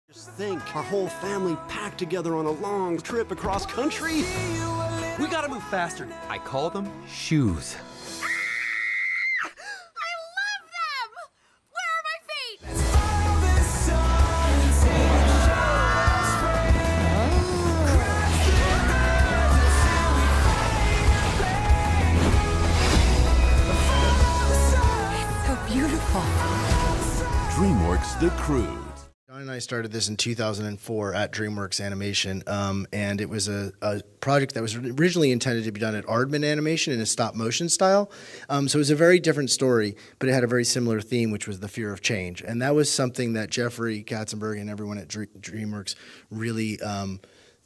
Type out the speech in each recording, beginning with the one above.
Just think, our whole family packed together on a long trip across country. We gotta move faster. I call them shoes. I love them! Where are my feet? It's so beautiful. DreamWorks The Croods. John and I started this in 2004 at DreamWorks Animation, and it was a project that was originally intended to be done at Aardman Animation in a stop-motion style. So it was a very different story, but it had a very similar theme, which was the fear of change. And that was something that Jeffrey Katzenberg and everyone at DreamWorks really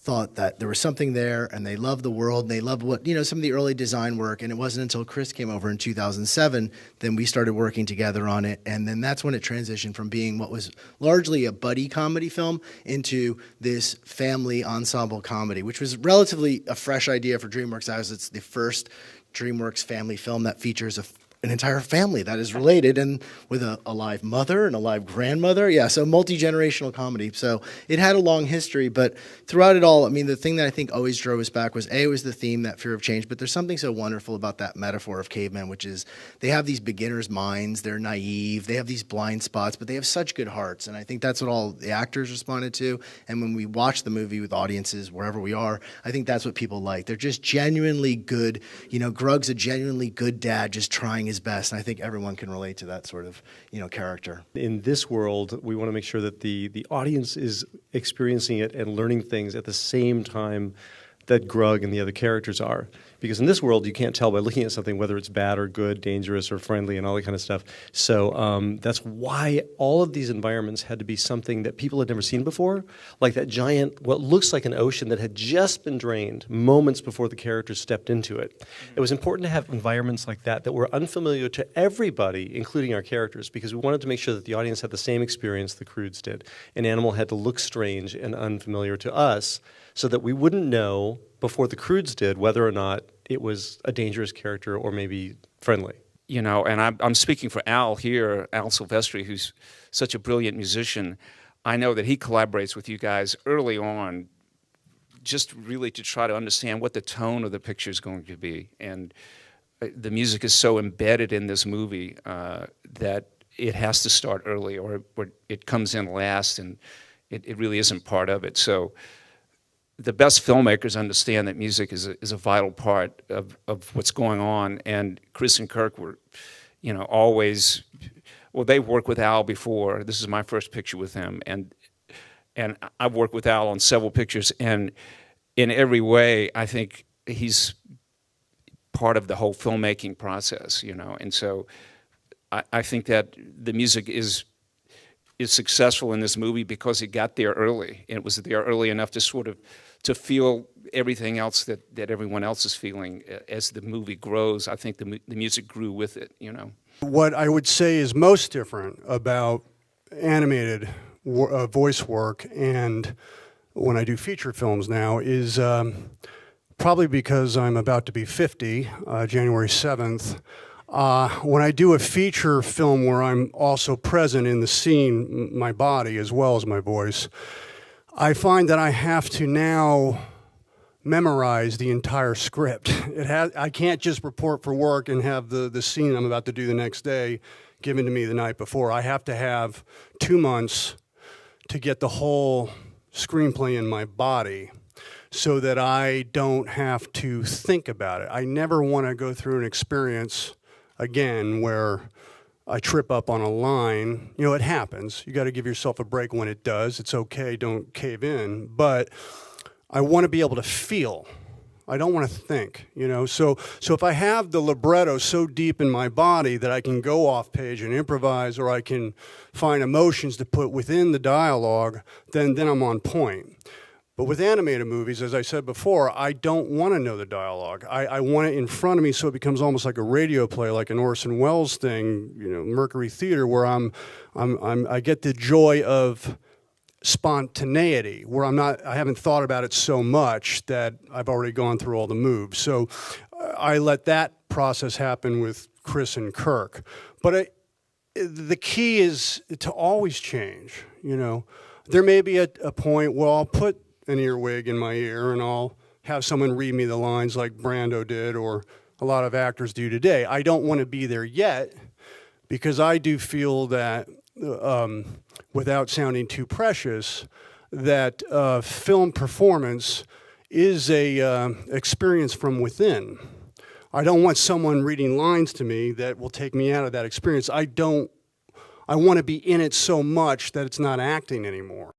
thought that there was something there, and they loved the world, and they loved what, some of the early design work. And it wasn't until Chris came over in 2007, then we started working together on it. And then that's when it transitioned from being what was largely a buddy comedy film into this family ensemble comedy, which was relatively a fresh idea for DreamWorks, as it's the first DreamWorks family film that features an entire family that is related, and with a live mother and a live grandmother. Yeah, so multi-generational comedy. So it had a long history, but throughout it all, I mean, the thing that I think always drove us back was, it was the theme, that fear of change, but there's something so wonderful about that metaphor of cavemen, which is they have these beginner's minds, they're naive, they have these blind spots, but they have such good hearts, and I think that's what all the actors responded to. And when we watch the movie with audiences, wherever we are, I think that's what people like. They're just genuinely good. Grug's a genuinely good dad, just trying his best, and I think everyone can relate to that sort of character. In this world, we want to make sure that the audience is experiencing it and learning things at the same time that Grug and the other characters are. Because in this world, you can't tell by looking at something whether it's bad or good, dangerous or friendly, and all that kind of stuff. So that's why all of these environments had to be something that people had never seen before, like that giant, what looks like an ocean that had just been drained moments before the characters stepped into it. It was important to have environments like that were unfamiliar to everybody, including our characters, because we wanted to make sure that the audience had the same experience the Croods did. An animal had to look strange and unfamiliar to us, so that we wouldn't know before the Croods did whether or not it was a dangerous character or maybe friendly. And I'm speaking for Al here, Al Silvestri, who's such a brilliant musician. I know that he collaborates with you guys early on, just really to try to understand what the tone of the picture is going to be. And the music is so embedded in this movie that it has to start early, or it comes in last, and it really isn't part of it. So the best filmmakers understand that music is a vital part of what's going on. And Chris and Kirk were, always, well, they worked with Al before. This is my first picture with him. And I've worked with Al on several pictures. And in every way, I think he's part of the whole filmmaking process, And so I think that the music is successful in this movie because it got there early. And it was there early enough to feel everything else that everyone else is feeling as the movie grows. I think the music grew with it, What I would say is most different about animated voice work and when I do feature films now is probably because I'm about to be 50, January 7th. When I do a feature film where I'm also present in the scene, my body as well as my voice, I find that I have to now memorize the entire script. I can't just report for work and have the scene I'm about to do the next day given to me the night before. I have to have 2 months to get the whole screenplay in my body so that I don't have to think about it. I never want to go through an experience again where I trip up on a line. It happens. You got to give yourself a break when it does. It's okay, don't cave in. But I want to be able to feel. I don't want to think, So if I have the libretto so deep in my body that I can go off page and improvise, or I can find emotions to put within the dialogue, then I'm on point. But with animated movies, as I said before, I don't want to know the dialogue. I want it in front of me so it becomes almost like a radio play, like an Orson Welles thing, Mercury Theater, where I get the joy of spontaneity, where I haven't thought about it so much that I've already gone through all the moves. So I let that process happen with Chris and Kirk. But the key is to always change, there may be a point where I'll put an earwig in my ear and I'll have someone read me the lines like Brando did or a lot of actors do today. I don't want to be there yet because I do feel that, without sounding too precious, that film performance is a experience from within. I don't want someone reading lines to me that will take me out of that experience. I want to be in it so much that it's not acting anymore.